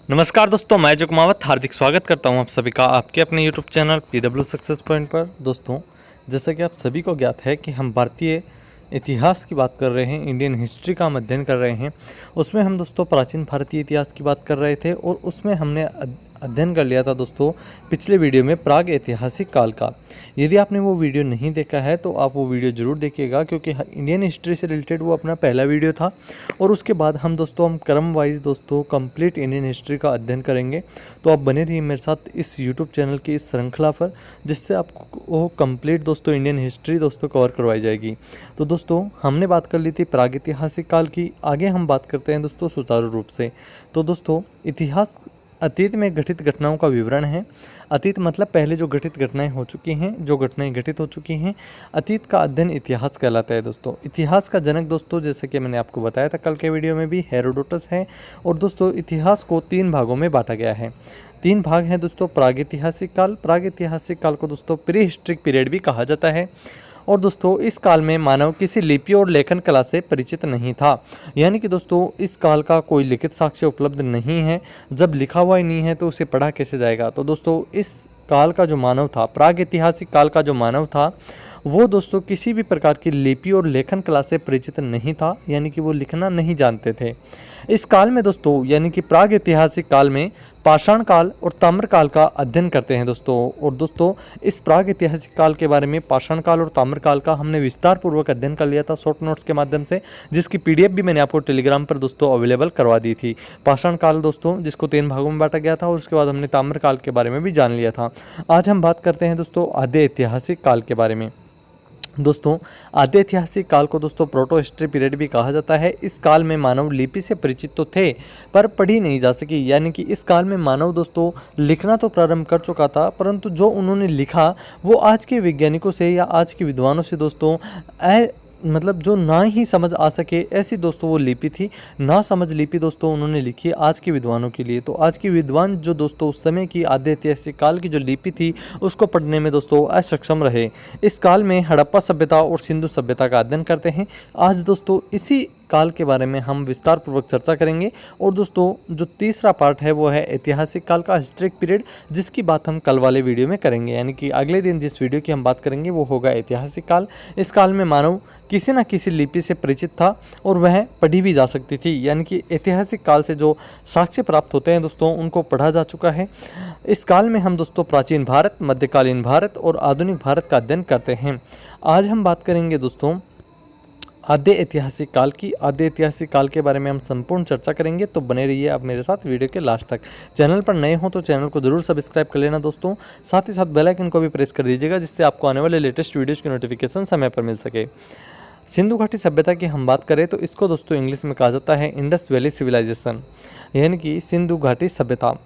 नमस्कार दोस्तों, मैं जो कुमावत हार्दिक स्वागत करता हूं आप सभी का आपके अपने YouTube channel PW success point पर। दोस्तों, जैसा कि आप सभी को ज्ञात है कि हम भारतीय इतिहास की बात कर रहे हैं, इंडियन हिस्ट्री का हम अध्ययन कर रहे हैं। उसमें हम दोस्तों प्राचीन भारतीय इतिहास की बात कर रहे थे और उसमें हमने अध्ययन कर लिया था दोस्तों पिछले वीडियो में प्राग ऐतिहासिक काल का। यदि आपने वो वीडियो नहीं देखा है तो आप वो वीडियो ज़रूर देखिएगा, क्योंकि इंडियन हिस्ट्री से रिलेटेड वो अपना पहला वीडियो था। और उसके बाद हम क्रम वाइज दोस्तों कंप्लीट इंडियन हिस्ट्री का अध्ययन करेंगे। तो आप बने रहिए मेरे साथ इस यूट्यूब चैनल की इस श्रृंखला पर, जिससे आपको कंप्लीट दोस्तों इंडियन हिस्ट्री दोस्तों कवर करवाई जाएगी। तो दोस्तों हमने बात कर ली थी प्रागैतिहासिक काल की, आगे हम बात करते हैं दोस्तों सुचारू रूप से। तो दोस्तों इतिहास अतीत में घटित घटनाओं का विवरण है। अतीत मतलब पहले जो घटित घटनाएं हो चुकी हैं, जो घटनाएं घटित हो चुकी हैं, अतीत का अध्ययन इतिहास कहलाता है दोस्तों। इतिहास का जनक दोस्तों, जैसे कि मैंने आपको बताया था कल के वीडियो में भी, हेरोडोटस है। और दोस्तों इतिहास को 3 भागों में बांटा गया है। 3 भाग हैं दोस्तों। प्रागैतिहासिक काल, प्रागैतिहासिक काल को दोस्तों प्री हिस्ट्रिक पीरियड भी कहा जाता है। और दोस्तों इस काल में मानव किसी लिपि और लेखन कला से परिचित नहीं था, यानी कि दोस्तों इस काल का कोई लिखित साक्ष्य उपलब्ध नहीं है। जब लिखा हुआ ही नहीं है तो उसे पढ़ा कैसे जाएगा। तो दोस्तों इस काल का जो मानव था, प्रागैतिहासिक काल का जो मानव था, वो दोस्तों किसी भी प्रकार की लिपि और लेखन कला से परिचित नहीं था, यानी कि वो लिखना नहीं जानते थे। इस काल में दोस्तों यानी कि प्रागैतिहासिक काल में पाषाण काल और ताम्र काल का अध्ययन करते हैं दोस्तों। और दोस्तों इस प्रागैतिहासिक काल के बारे में, पाषाण काल और ताम्र काल का हमने विस्तार पूर्वक अध्ययन कर लिया था शॉर्ट नोट्स के माध्यम से, जिसकी PDF भी मैंने आपको टेलीग्राम पर दोस्तों अवेलेबल करवा दी थी। पाषाण काल दोस्तों जिसको 3 भागों में बांटा गया था, और उसके बाद हमने ताम्र काल के बारे में भी जान लिया था। आज हम बात करते हैं दोस्तों आद्य ऐतिहासिक काल के बारे में। दोस्तों आद्य ऐतिहासिक काल को दोस्तों प्रोटो हिस्ट्री पीरियड भी कहा जाता है। इस काल में मानव लिपि से परिचित तो थे पर पढ़ी नहीं जा सकी, यानी कि इस काल में मानव दोस्तों लिखना तो प्रारंभ कर चुका था, परंतु जो उन्होंने लिखा वो आज के वैज्ञानिकों से या आज के विद्वानों से दोस्तों मतलब जो ना ही समझ आ सके, ऐसी दोस्तों वो लिपि थी। ना समझ लिपि दोस्तों उन्होंने लिखी आज के विद्वानों के लिए। तो आज के विद्वान जो दोस्तों उस समय की आद्य ऐतिहासिक काल की जो लिपि थी उसको पढ़ने में दोस्तों असक्षम रहे। इस काल में हड़प्पा सभ्यता और सिंधु सभ्यता का अध्ययन करते हैं। आज दोस्तों इसी काल के बारे में हम विस्तार पूर्वक चर्चा करेंगे। और दोस्तों जो तीसरा पार्ट है वो है ऐतिहासिक काल का हिस्ट्रिक पीरियड, जिसकी बात हम कल वाले वीडियो में करेंगे, यानी कि अगले दिन जिस वीडियो की हम बात करेंगे वो होगा ऐतिहासिक काल। इस काल में मानव किसी न किसी लिपि से परिचित था और वह पढ़ी भी जा सकती थी, यानी कि ऐतिहासिक काल से जो साक्ष्य प्राप्त होते हैं दोस्तों उनको पढ़ा जा चुका है। इस काल में हम दोस्तों प्राचीन भारत, मध्यकालीन भारत और आधुनिक भारत का अध्ययन करते हैं। आज हम बात करेंगे दोस्तों आद्य ऐतिहासिक काल की। आद्य ऐतिहासिक काल के बारे में हम संपूर्ण चर्चा करेंगे, तो बने रहिए आप मेरे साथ वीडियो के लास्ट तक। चैनल पर नए हो तो चैनल को जरूर सब्सक्राइब कर लेना दोस्तों। साथ ही साथ बेल आइकन को भी प्रेस कर दीजिएगा, जिससे आपको आने वाले लेटेस्ट वीडियोज़ की नोटिफिकेशन समय पर मिल सके। सिंधु घाटी सभ्यता की हम बात करें तो इसको दोस्तों इंग्लिश में कहा जाता है इंडस वैली सिविलाइजेशन, यानी कि सिंधु घाटी सभ्यता।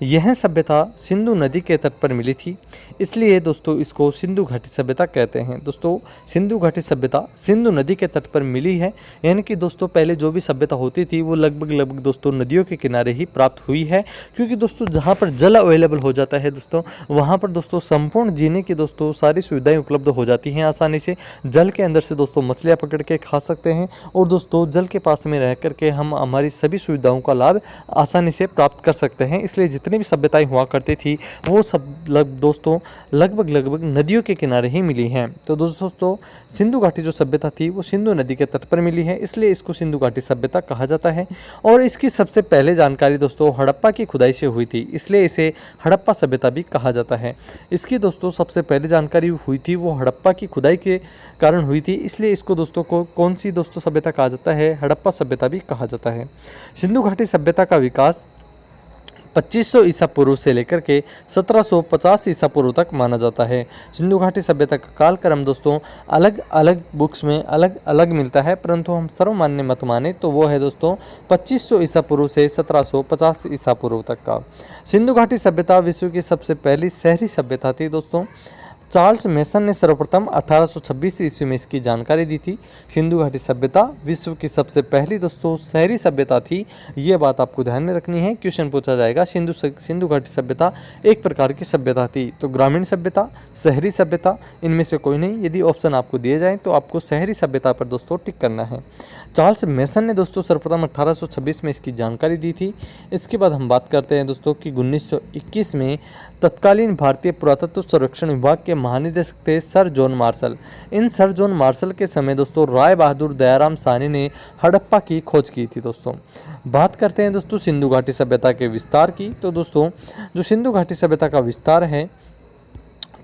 यह सभ्यता सिंधु नदी के तट पर मिली थी, इसलिए दोस्तों इसको सिंधु घाटी सभ्यता कहते हैं। दोस्तों सिंधु घाटी सभ्यता सिंधु नदी के तट पर मिली है, यानी कि दोस्तों पहले जो भी सभ्यता होती थी वो लगभग दोस्तों नदियों के किनारे ही प्राप्त हुई है, क्योंकि दोस्तों जहाँ पर जल अवेलेबल हो जाता है दोस्तों वहाँ पर दोस्तों संपूर्ण जीने की दोस्तों सारी सुविधाएं उपलब्ध हो जाती हैं आसानी से। जल के अंदर से दोस्तों मछलियाँ पकड़ के खा सकते हैं, और दोस्तों जल के पास में रह करके हम हमारी सभी सुविधाओं का लाभ आसानी से प्राप्त कर सकते हैं। इसलिए जितनी भी सभ्यताएं हुआ करती थी वो सब दोस्तों लगभग नदियों के किनारे ही मिली हैं। तो दोस्तों सिंधु घाटी जो सभ्यता थी वो सिंधु नदी के तट पर मिली है, इसलिए इसको सिंधु घाटी सभ्यता कहा जाता है। और इसकी सबसे पहले जानकारी दोस्तों हड़प्पा की खुदाई से हुई थी, इसलिए इसे हड़प्पा सभ्यता भी कहा जाता है। इसकी दोस्तों सबसे पहले जानकारी हुई थी वो हड़प्पा की खुदाई के कारण हुई थी, इसलिए इसको दोस्तों को कौन सी दोस्तों सभ्यता कहा जाता है, हड़प्पा सभ्यता भी कहा जाता है। सिंधु घाटी सभ्यता का विकास 2500 ईसा पूर्व से लेकर के 1750 ईसा पूर्व तक माना जाता है। सिंधु घाटी सभ्यता का कालक्रम दोस्तों अलग अलग बुक्स में अलग अलग मिलता है, परंतु हम सर्वमान्य मत माने तो वो है दोस्तों 2500 ईसा पूर्व से 1750 ईसा पूर्व तक का। सिंधु घाटी सभ्यता विश्व की सबसे पहली शहरी सभ्यता थी दोस्तों। चार्ल्स मेसन ने सर्वप्रथम 1826 ईस्वी में इसकी जानकारी दी थी। सिंधु घाटी सभ्यता विश्व की सबसे पहली दोस्तों शहरी सभ्यता थी, ये बात आपको ध्यान में रखनी है। क्वेश्चन पूछा जाएगा सिंधु घाटी सभ्यता एक प्रकार की सभ्यता थी, तो ग्रामीण सभ्यता, शहरी सभ्यता, इनमें से कोई नहीं। यदि ऑप्शन आपको दिए जाए तो आपको शहरी सभ्यता पर दोस्तों टिक करना है। चार्ल्स मेसन ने दोस्तों सर्वप्रथम 1826 में इसकी जानकारी दी थी। इसके बाद हम बात करते हैं दोस्तों कि 1921 में तत्कालीन भारतीय पुरातत्व सर्वेक्षण विभाग के महानिदेशक थे सर जॉन मार्शल। इन सर जॉन मार्शल के समय दोस्तों राय बहादुर दयाराम साहनी ने हड़प्पा की खोज की थी। दोस्तों बात करते हैं दोस्तों सिंधु घाटी सभ्यता के विस्तार की। तो दोस्तों जो सिंधु घाटी सभ्यता का विस्तार है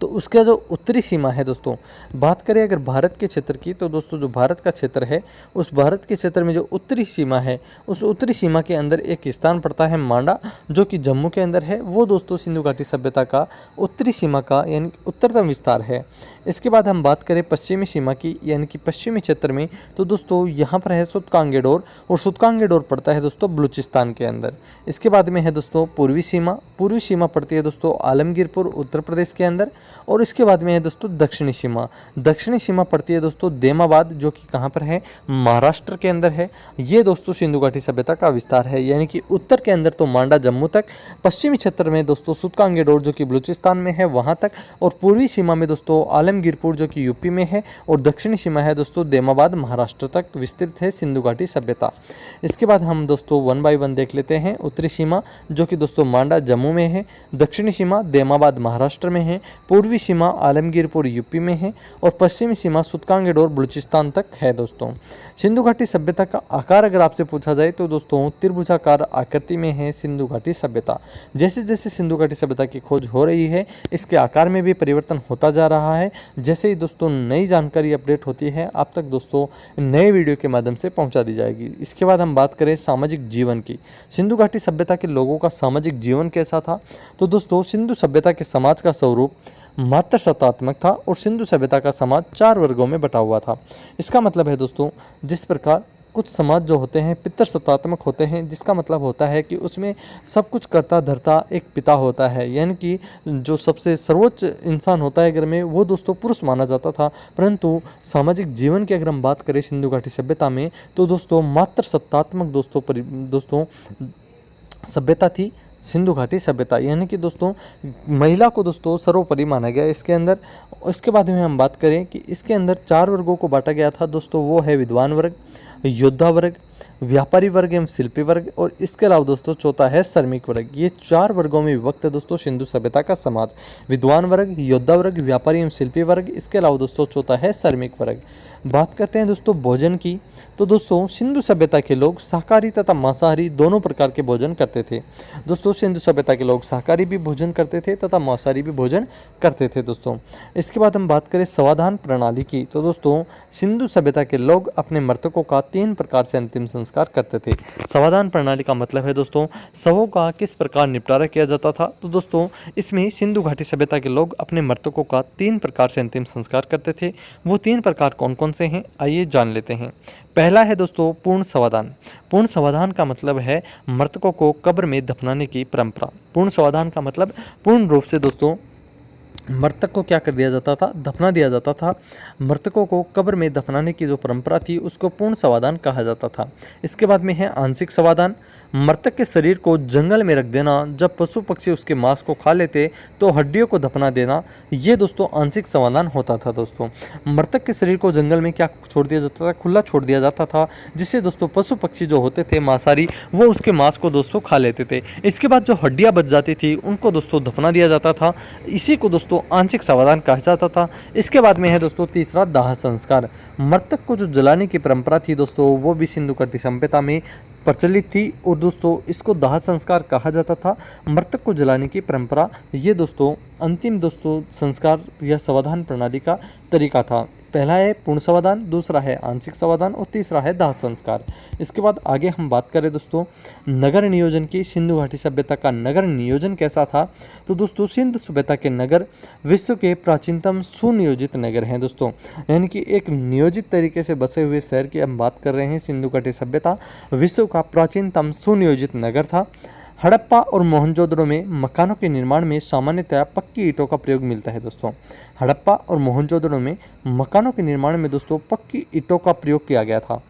तो उसका जो उत्तरी सीमा है दोस्तों, बात करें अगर भारत के क्षेत्र की, तो दोस्तों जो भारत का क्षेत्र है उस भारत के क्षेत्र में जो उत्तरी सीमा है उस उत्तरी सीमा के अंदर एक स्थान पड़ता है मांडा, जो कि जम्मू के अंदर है। वो दोस्तों सिंधु घाटी सभ्यता का उत्तरी सीमा का यानी उत्तरतम विस्तार है। इसके बाद हम बात करें पश्चिमी सीमा की यानी कि पश्चिमी क्षेत्र में, तो दोस्तों यहाँ पर है सुतकांगेडोर, और सुतकांगेडोर पड़ता है दोस्तों बलूचिस्तान के अंदर। इसके बाद में है दोस्तों पूर्वी सीमा पड़ती है दोस्तों आलमगीरपुर उत्तर प्रदेश के अंदर। और इसके बाद में है दोस्तों दक्षिणी सीमा पड़ती है दोस्तों देमाबाद, जो कि कहाँ पर है, महाराष्ट्र के अंदर है। ये दोस्तों सिंधु घाटी सभ्यता का विस्तार है, यानी कि उत्तर के अंदर तो मांडा जम्मू तक, पश्चिमी क्षेत्र में दोस्तों सुतकांगेडोर जो कि बलूचिस्तान में है वहाँ तक, और पूर्वी सीमा में दोस्तों आलमगीरपुर जो कि यूपी में है, और दक्षिणी सीमा है दोस्तों देमाबाद महाराष्ट्र तक विस्तृत है सिंधु घाटी सभ्यता। इसके बाद हम दोस्तों 1 बाय 1 देख लेते हैं। उत्तरी सीमा जो कि दोस्तों मांडा जम्मू में है, दक्षिणी सीमा देमाबाद महाराष्ट्र में है, पूर्वी सीमा आलमगीरपुर यूपी में है, और पश्चिमी सीमा सुतकांगेडोर बलूचिस्तान तक है। दोस्तों सिंधु घाटी सभ्यता का आकार अगर आपसे पूछा जाए तो दोस्तों त्रिभुजाकार आकृति में है सिंधु घाटी सभ्यता। जैसे जैसे सिंधु घाटी सभ्यता की खोज हो रही है इसके आकार में भी परिवर्तन होता जा रहा है। जैसे ही दोस्तों नई जानकारी अपडेट होती है आप तक दोस्तों नए वीडियो के माध्यम से पहुंचा दी जाएगी। इसके बाद हम बात करें सामाजिक जीवन की। सिंधु घाटी सभ्यता के लोगों का सामाजिक जीवन कैसा था, तो दोस्तों सिंधु सभ्यता के समाज का स्वरूप मात्र सत्तात्मक था, और सिंधु सभ्यता का समाज 4 वर्गों में बटा हुआ था। इसका मतलब है दोस्तों जिस प्रकार कुछ समाज जो होते हैं पितृसत्तात्मक होते हैं, जिसका मतलब होता है कि उसमें सब कुछ करता धरता एक पिता होता है, यानी कि जो सबसे सर्वोच्च इंसान होता है घर में वो दोस्तों पुरुष माना जाता था। परंतु सामाजिक जीवन की अगर हम बात करें सिंधु घाटी सभ्यता में तो दोस्तों मात्र सत्तात्मक दोस्तों सभ्यता थी सिंधु घाटी सभ्यता, यानी कि दोस्तों महिला को दोस्तों सर्वोपरि माना गया इसके अंदर। इसके बाद में हम बात करें कि इसके अंदर 4 वर्गों को बांटा गया था दोस्तों, वो है विद्वान वर्ग, योद्धा वर्ग, व्यापारी वर्ग एवं शिल्पी वर्ग, और इसके अलावा दोस्तों चौथा है श्रमिक वर्ग। ये 4 वर्गों में विभक्त है दोस्तों सिंधु सभ्यता का समाज। विद्वान वर्ग, योद्धा वर्ग, व्यापारी एवं शिल्पी वर्ग, इसके अलावा दोस्तों चौथा है श्रमिक वर्ग। बात करते हैं दोस्तों भोजन की, तो दोस्तों सिंधु सभ्यता के लोग शाकाहारी तथा मांसाहारी दोनों प्रकार के भोजन करते थे। दोस्तों सिंधु सभ्यता के लोग शाकाहारी भी भोजन करते थे तथा मांसाहारी भी भोजन करते थे। दोस्तों इसके बाद हम बात करें समाधान प्रणाली की, तो दोस्तों सिंधु सभ्यता के लोग अपने मृतकों का 3 प्रकार से अंतिम संस्कार करते थे। समाधान प्रणाली का मतलब है दोस्तों शवों का किस प्रकार निपटारा किया जाता था। तो दोस्तों इसमें सिंधु घाटी सभ्यता के लोग अपने मृतकों का 3 प्रकार से अंतिम संस्कार करते थे। वो 3 प्रकार कौन कौन से हैं आइए जान लेते हैं। पहला है दोस्तों पूर्ण समाधान। पूर्ण समाधान का मतलब है मृतकों को कब्र में दफनाने की परंपरा। पूर्ण समाधान का मतलब पूर्ण रूप से दोस्तों मृतक को क्या कर दिया जाता था, दफना दिया जाता था। मृतकों को कब्र में दफनाने की जो परंपरा थी उसको पूर्ण समाधान कहा जाता था। इसके बाद में है आंशिक समाधान। मृतक के शरीर को जंगल में रख देना, जब पशु पक्षी उसके मांस को खा लेते तो हड्डियों को दफना देना, ये दोस्तों आंशिक समाधान होता था। दोस्तों मृतक के शरीर को जंगल में क्या छोड़ दिया जाता था, खुला छोड़ दिया जाता था, जिससे दोस्तों पशु पक्षी जो होते थे मांसाहारी वो उसके मांस को दोस्तों खा लेते थे। इसके बाद जो हड्डियाँ बच जाती थी उनको दोस्तों दफना दिया जाता था। इसी को दोस्तों आंशिक समाधान कहा जाता था। इसके बाद में है दोस्तों तीसरा दाह संस्कार। मृतक को जो जलाने की परंपरा थी दोस्तों वो भी सिंधु घाटी सभ्यता में प्रचलित थी, और दोस्तों इसको दाह संस्कार कहा जाता था। मृतक को जलाने की परंपरा ये दोस्तों अंतिम दोस्तों संस्कार या समाधान प्रणाली का तरीका था। पहला है पूर्ण समाधान, दूसरा है आंशिक समाधान, और तीसरा है दाह संस्कार। इसके बाद आगे हम बात करें दोस्तों नगर नियोजन की। सिंधु घाटी सभ्यता का नगर नियोजन कैसा था, तो दोस्तों सिंधु सभ्यता के नगर विश्व के प्राचीनतम सुनियोजित नगर हैं दोस्तों, यानी कि एक नियोजित तरीके से बसे हुए शहर की हम बात कर रहे हैं। सिंधु घाटी सभ्यता विश्व का प्राचीनतम सुनियोजित नगर था। हड़प्पा और मोहनजोदड़ो में मकानों के निर्माण में सामान्यतया पक्की ईंटों का प्रयोग मिलता है। दोस्तों हड़प्पा और मोहनजोदड़ो में मकानों के निर्माण में दोस्तों पक्की ईंटों का प्रयोग किया गया था।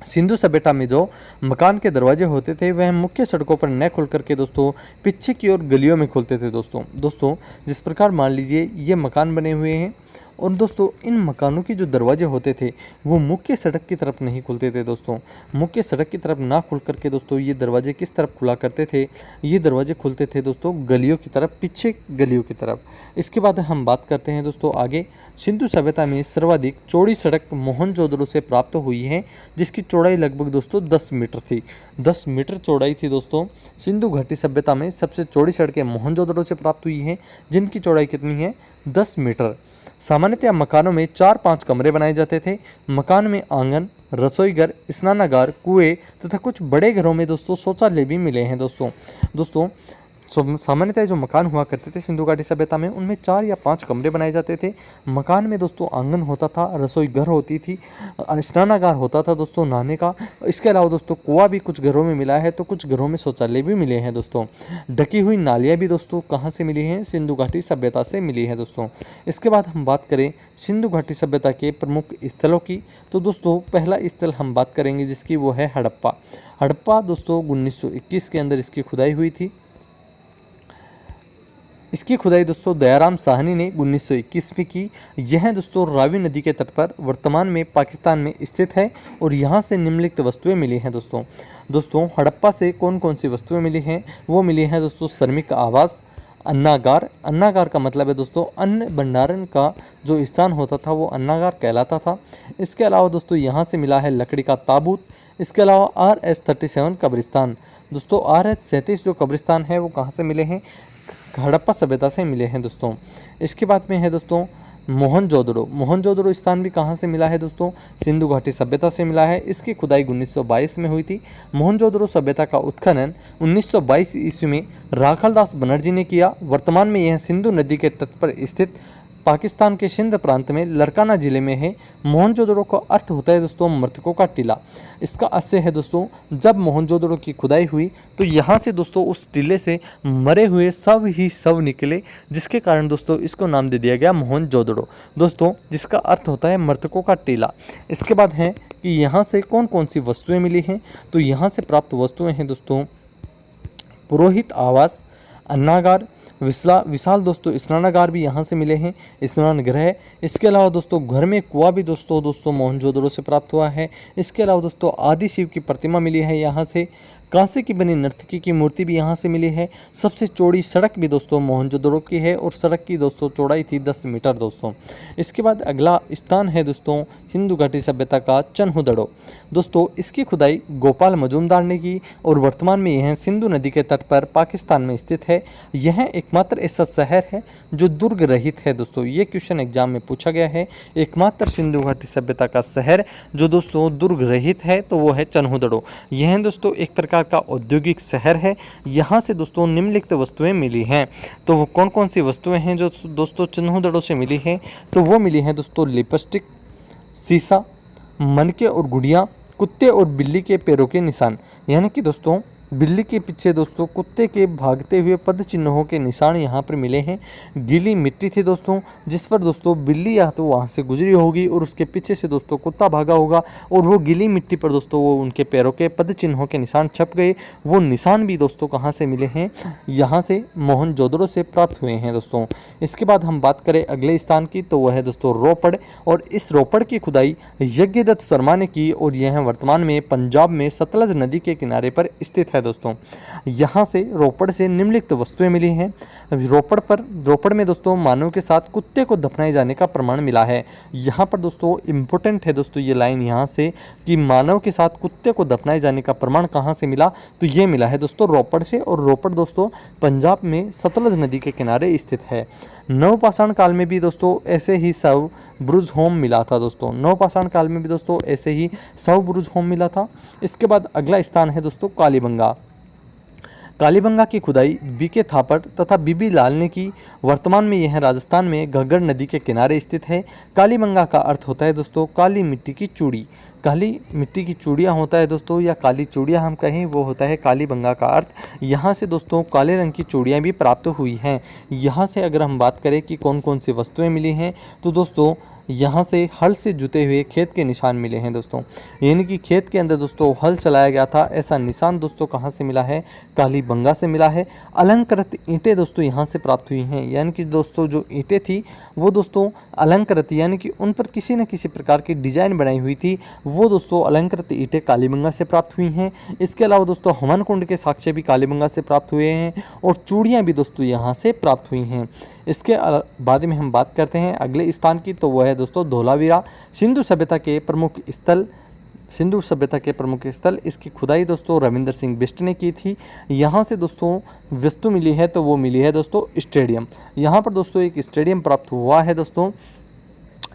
सिंधु सभ्यता में जो मकान के दरवाजे होते थे वह मुख्य सड़कों पर न खुल करके दोस्तों पीछे की ओर गलियों में खुलते थे। दोस्तों जिस प्रकार मान लीजिए ये मकान बने हुए हैं और दोस्तों इन मकानों के जो दरवाजे होते थे वो मुख्य सड़क की तरफ नहीं खुलते थे दोस्तों। मुख्य सड़क की तरफ ना खुल करके दोस्तों ये दरवाजे किस तरफ खुला करते थे, ये दरवाजे खुलते थे दोस्तों गलियों की तरफ, पीछे गलियों की तरफ। इसके बाद हम बात करते हैं दोस्तों आगे, सिंधु सभ्यता में सर्वाधिक चौड़ी सड़क मोहनजोदड़ो से प्राप्त हुई है, जिसकी चौड़ाई लगभग दोस्तों 10 मीटर थी। 10 मीटर चौड़ाई थी दोस्तों। सिंधु घाटी सभ्यता में सबसे चौड़ी सड़कें मोहनजोदड़ो से प्राप्त हुई हैं, जिनकी चौड़ाई कितनी है, 10 मीटर। सामान्यतः मकानों में 4-5 कमरे बनाए जाते थे। मकान में आंगन, रसोईघर, स्नानागार, कुएं तथा कुछ बड़े घरों में दोस्तों शौचालय भी मिले हैं दोस्तों सामान्यतः जो मकान हुआ करते थे सिंधु घाटी सभ्यता में, उनमें 4 या 5 कमरे बनाए जाते थे। मकान में दोस्तों आंगन होता था, रसोई घर होती थी, स्नानागार होता था दोस्तों नहाने का। इसके अलावा दोस्तों कुआं भी कुछ घरों में मिला है, तो कुछ घरों में शौचालय भी मिले हैं दोस्तों। ढकी हुई नालियाँ भी दोस्तों कहाँ से मिली हैं, सिंधु घाटी सभ्यता से मिली है दोस्तों। इसके बाद हम बात करें सिंधु घाटी सभ्यता के प्रमुख स्थलों की, तो दोस्तों पहला स्थल हम बात करेंगे जिसकी वो है हड़प्पा। हड़प्पा दोस्तों 1921 के अंदर इसकी खुदाई हुई थी। इसकी खुदाई दोस्तों दयाराम साहनी ने 1921 में की। यह दोस्तों रावी नदी के तट पर वर्तमान में पाकिस्तान में स्थित है और यहाँ से निम्नलिखित वस्तुएं मिली हैं दोस्तों हड़प्पा से कौन कौन सी वस्तुएं मिली हैं, वो मिली हैं दोस्तों श्रमिक आवास, अन्नागार। अन्नागार का मतलब है दोस्तों अन्न भंडारण का जो स्थान होता था वो अन्नागार कहलाता था। इसके अलावा दोस्तों यहाँ से मिला है लकड़ी का ताबूत। इसके अलावा RH-37 कब्रिस्तान। दोस्तों RH-37 जो कब्रिस्तान है वो कहाँ से मिले हैं, हड़प्पा सभ्यता से मिले हैं दोस्तों। इसके बाद में है दोस्तों मोहनजोदड़ो स्थान भी कहाँ से मिला है दोस्तों, सिंधु घाटी सभ्यता से मिला है। इसकी खुदाई 1922 में हुई थी। मोहनजोदड़ो सभ्यता का उत्खनन 1922 ईस्वी में राखलदास बनर्जी ने किया। वर्तमान में यह सिंधु नदी के तट पर स्थित पाकिस्तान के सिंध प्रांत में लरकाना जिले में है। मोहनजोदड़ो का अर्थ होता है दोस्तों मृतकों का टीला। इसका आशय है दोस्तों जब मोहनजोदड़ो की खुदाई हुई तो यहाँ से दोस्तों उस टीले से मरे हुए सब निकले, जिसके कारण दोस्तों इसको नाम दे दिया गया मोहनजोदड़ो दोस्तों, जिसका अर्थ होता है मृतकों का टीला। इसके बाद है कि यहाँ से कौन कौन सी वस्तुएं मिली हैं, तो यहाँ से प्राप्त वस्तुएं हैं दोस्तों पुरोहित आवास, अन्नागार, विशाल दोस्तों स्नानागार भी यहाँ से मिले हैं, स्नान गृह। इसके अलावा दोस्तों घर में कुआं भी दोस्तों मोहनजोदड़ो से प्राप्त हुआ है। इसके अलावा दोस्तों आदि शिव की प्रतिमा मिली है यहाँ से। कांसे की बनी नर्तकी की मूर्ति भी यहाँ से मिली है। सबसे चौड़ी सड़क भी दोस्तों मोहनजोदड़ो की है और सड़क की दोस्तों चौड़ाई थी 10 मीटर दोस्तों। इसके बाद अगला स्थान है दोस्तों सिंधु घाटी सभ्यता का चन्हुदड़ो। दोस्तों इसकी खुदाई गोपाल मजूमदार ने की और वर्तमान में यह सिंधु नदी के तट पर पाकिस्तान में स्थित है। यह एकमात्र ऐसा शहर है जो दुर्ग रहित है दोस्तों। ये क्वेश्चन एग्जाम में पूछा गया है, एकमात्र सिंधु घाटी सभ्यता का शहर जो दोस्तों दुर्ग रहित है तो वो है चन्हुदड़ो। यह दोस्तों एक प्रकार का औद्योगिक शहर है। यहाँ से दोस्तों निम्नलिखित वस्तुएं मिली हैं, तो वो कौन कौन सी वस्तुएं हैं जो दोस्तों चन्हुदड़ो से मिली हैं, तो वो मिली हैं दोस्तों लिपस्टिक, शीशा, मनके और गुड़िया, कुत्ते और बिल्ली के पैरों के निशान। यानी कि दोस्तों बिल्ली के पीछे दोस्तों कुत्ते के भागते हुए पद चिन्हों के निशान यहाँ पर मिले हैं। गीली मिट्टी थी दोस्तों जिस पर दोस्तों बिल्ली या तो वहाँ से गुजरी होगी और उसके पीछे से दोस्तों कुत्ता भागा होगा और वो गीली मिट्टी पर दोस्तों वो उनके पैरों के पद चिन्हों के निशान छप गए। वो निशान भी दोस्तों कहाँ से मिले हैं, यहाँ से मोहनजोदड़ो से प्राप्त हुए हैं दोस्तों। इसके बाद हम बात करें अगले स्थान की, तो वह है दोस्तों रोपड़। और इस रोपड़ की खुदाई यज्ञदत्त शर्मा ने की और यह वर्तमान में पंजाब में सतलज नदी के किनारे पर स्थित है दोस्तों। यहाँ से रोपड़ से निम्नलिखित वस्तुएं मिली हैं। रोपड़ में दोस्तों मानव के साथ कुत्ते को दफनाए जाने का प्रमाण मिला है। यहाँ पर दोस्तों इम्पोर्टेंट है दोस्तों ये लाइन यहाँ से कि मानव के साथ कुत्ते को दफनाए जाने का प्रमाण कहाँ से मिला, तो ये मिला है दोस्तों रोपड़ से। और रोपड़ दोस्तों पंजाब में सतलज नदी के किनारे स्थित है। नवपाषाण काल में भी दोस्तों ऐसे ही शव ब्रुज होम मिला था दोस्तों। नवपाषाण काल में भी दोस्तों ऐसे ही शव ब्रुज होम मिला था। इसके बाद अगला स्थान है दोस्तों कालीबंगा। कालीबंगा की खुदाई बीके थापड़ तथा बीबी लाल ने की। वर्तमान में यह राजस्थान में घग्गर नदी के किनारे स्थित है। कालीबंगा का अर्थ होता है दोस्तों काली मिट्टी की चूड़ी। काली मिट्टी की चूड़ियाँ होता है दोस्तों, या काली चूड़ियाँ हम कहें, वो होता है कालीबंगा का अर्थ। यहाँ से दोस्तों काले रंग की चूड़ियाँ भी प्राप्त हुई हैं। यहाँ से अगर हम बात करें कि कौन कौन सी वस्तुएं मिली हैं, तो दोस्तों यहाँ से हल से जुते हुए खेत के निशान मिले हैं दोस्तों, यानी कि खेत के अंदर दोस्तों हल चलाया गया था, ऐसा निशान दोस्तों कहाँ से मिला है, कालीबंगा से मिला है। अलंकृत ईंटें दोस्तों यहाँ से प्राप्त हुई हैं, यानी कि दोस्तों जो ईंटें थी वो दोस्तों अलंकृत, यानी कि उन पर किसी न किसी प्रकार की डिजाइन बनाई हुई थी, वो दोस्तों अलंकृत ईंटें कालीबंगा से प्राप्त हुई हैं। इसके अलावा दोस्तों हवन कुंड के साक्ष्य भी कालीबंगा से प्राप्त हुए हैं और चूड़ियाँ भी दोस्तों यहाँ से प्राप्त हुई हैं। इसके बाद में हम बात करते हैं अगले स्थान की, तो वो है दोस्तों धोलावीरा, सिंधु सभ्यता के प्रमुख स्थल। इसकी खुदाई दोस्तों रविंद्र सिंह बिष्ट ने की थी। यहाँ से दोस्तों वस्तु मिली है तो वो मिली है दोस्तों स्टेडियम। यहाँ पर दोस्तों एक स्टेडियम प्राप्त हुआ है दोस्तों,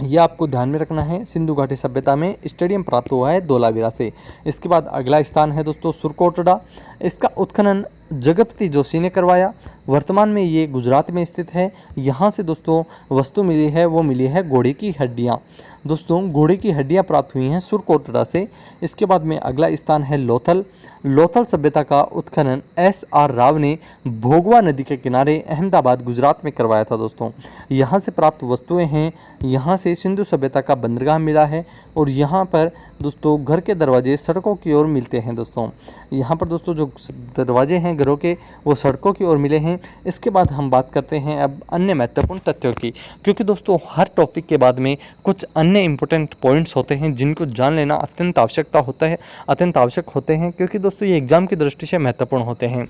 ये आपको ध्यान में रखना है, सिंधु घाटी सभ्यता में स्टेडियम प्राप्त हुआ है धोलावीरा से। इसके बाद अगला स्थान है दोस्तों सुरकोटड़ा। इसका उत्खनन जगपति जोशी ने करवाया। वर्तमान में ये गुजरात में स्थित है। यहाँ से दोस्तों वस्तु मिली है, वो मिली है घोड़े की हड्डियाँ। दोस्तों घोड़े की हड्डियाँ प्राप्त हुई हैं सुरकोटड़ा से। इसके बाद में अगला स्थान है लोथल। लोथल सभ्यता का उत्खनन SR राव ने भोगवा नदी के किनारे अहमदाबाद गुजरात में करवाया था दोस्तों। यहाँ से प्राप्त वस्तुएं हैं, यहाँ से सिंधु सभ्यता का बंदरगाह मिला है और यहाँ पर दोस्तों घर के दरवाजे सड़कों की ओर मिलते हैं दोस्तों। यहाँ पर दोस्तों जो दरवाजे हैं घरों के वो सड़कों की ओर मिले हैं। इसके बाद हम बात करते हैं अब अन्य महत्वपूर्ण तथ्यों की, क्योंकि दोस्तों हर टॉपिक के बाद में कुछ अन्य इंपॉर्टेंट पॉइंट्स होते हैं जिनको जान लेना अत्यंत आवश्यक होते हैं, क्योंकि दोस्तों ये एग्जाम की दृष्टि से महत्वपूर्ण होते हैं।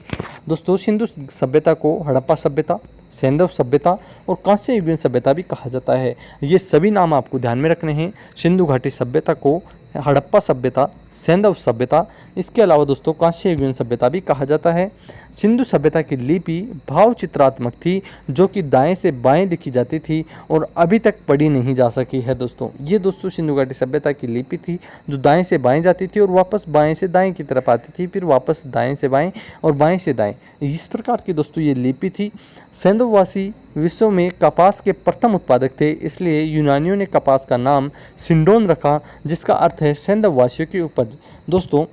दोस्तों सिंधु सभ्यता को हड़प्पा सभ्यता, सैंधव सभ्यता और कांस्य युगीन सभ्यता भी कहा जाता है। ये सभी नाम आपको ध्यान में रखने हैं। सिंधु घाटी सभ्यता को हड़प्पा सभ्यता, सैंधव सभ्यता, इसके अलावा दोस्तों कांस्य युगीन सभ्यता भी कहा जाता है। सिंधु सभ्यता की लिपि भाव चित्रात्मक थी, जो कि दाएं से बाएं लिखी जाती थी और अभी तक पढ़ी नहीं जा सकी है दोस्तों। ये दोस्तों सिंधु घाटी सभ्यता की लिपि थी जो दाएं से बाएं जाती थी और वापस बाएं से दाएं की तरफ आती थी, फिर वापस दाएं से बाएं और बाएं से दाएं, इस प्रकार की दोस्तों ये लिपि थी। सैंधववासी विश्व में कपास के प्रथम उत्पादक थे, इसलिए यूनानियों ने कपास का नाम सिंडोन रखा, जिसका अर्थ है सैंधववासियों की उपज। दोस्तों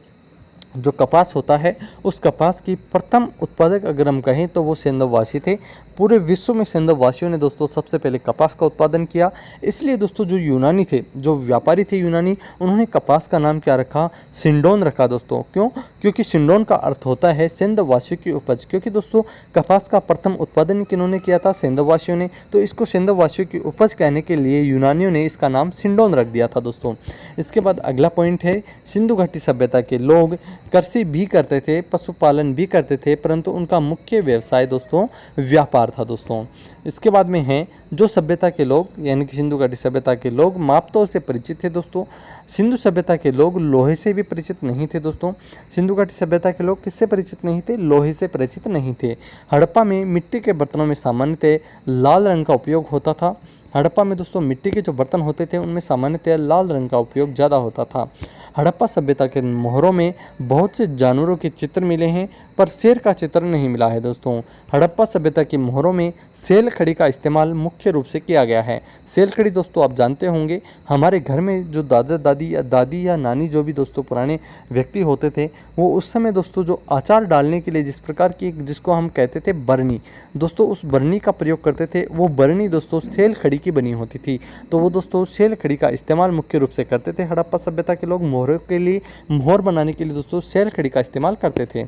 जो कपास होता है उस कपास की प्रथम उत्पादक अगर हम कहें तो वो सैंधववासी थे। पूरे विश्व में सैंधववासियों ने दोस्तों सबसे पहले कपास का उत्पादन किया, इसलिए दोस्तों जो यूनानी थे, जो व्यापारी थे यूनानी, उन्होंने कपास का नाम क्या रखा, सिंडोन रखा दोस्तों। क्यों? क्योंकि सिंडोन का अर्थ होता है सैंधववासियों की उपज, क्योंकि दोस्तों कपास का प्रथम उत्पादन किन्होंने किया था, सैंधववासियों ने, तो इसको सैंधववासियों की उपज कहने के लिए यूनानियों ने इसका नाम सिंडोन रख दिया था दोस्तों। इसके बाद अगला पॉइंट है, सिंधु घाटी सभ्यता के लोग कृषि भी करते थे, पशुपालन भी करते थे, परंतु उनका मुख्य व्यवसाय दोस्तों व्यापार था दोस्तों। इसके बाद में है जो सभ्यता के लोग, यानी कि सिंधु घाटी सभ्यता के लोग मापतोल से परिचित थे दोस्तों। सिंधु सभ्यता के लोग लोहे से भी परिचित नहीं थे दोस्तों। सिंधु घाटी सभ्यता के लोग किससे परिचित नहीं थे? लोहे से परिचित नहीं थे। हड़प्पा में मिट्टी के बर्तनों में सामान्यतः लाल रंग का उपयोग होता था। हड़प्पा में दोस्तों मिट्टी के जो बर्तन होते थे उनमें सामान्यतः लाल रंग का उपयोग ज़्यादा होता था। हड़प्पा सभ्यता के मोहरों में बहुत से जानवरों के चित्र मिले हैं, पर शेर का चित्र नहीं मिला है दोस्तों। हड़प्पा सभ्यता की मोहरों में सेल खड़ी का इस्तेमाल मुख्य रूप से किया गया है। सेल खड़ी दोस्तों आप जानते होंगे, हमारे घर में जो दादी या नानी जो भी दोस्तों पुराने व्यक्ति होते थे, वो उस समय दोस्तों जो अचार डालने के लिए जिस प्रकार की, जिसको हम कहते थे बरनी, दोस्तों उस बरनी का प्रयोग करते थे। वो बरनी दोस्तों सेल खड़ी की बनी होती थी, तो वो दोस्तों सेल खड़ी का इस्तेमाल मुख्य रूप से करते थे। हड़प्पा सभ्यता के लोग मोहरों के लिए, मोहर बनाने के लिए दोस्तों सेल खड़ी का इस्तेमाल करते थे।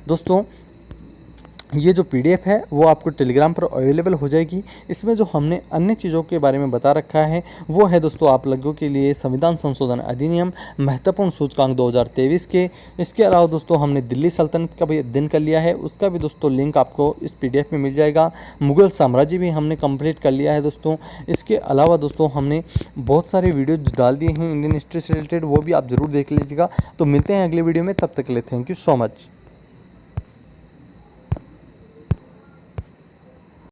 दोस्तों ये जो PDF है वो आपको टेलीग्राम पर अवेलेबल हो जाएगी। इसमें जो हमने अन्य चीज़ों के बारे में बता रखा है वो है दोस्तों आप लोगों के लिए संविधान संशोधन अधिनियम, महत्वपूर्ण सूचकांक 2023 के। इसके अलावा दोस्तों हमने दिल्ली सल्तनत का भी अध्ययन कर लिया है, उसका भी दोस्तों लिंक आपको इस PDF में मिल जाएगा। मुगल साम्राज्य भी हमने कंप्लीट कर लिया है दोस्तों। इसके अलावा दोस्तों हमने बहुत सारे वीडियोज डाल दिए हैं इंडियन हिस्ट्री से रिलेटेड, वो भी आप ज़रूर देख लीजिएगा। तो मिलते हैं अगले वीडियो में, तब तक के लिए थैंक यू सो मच।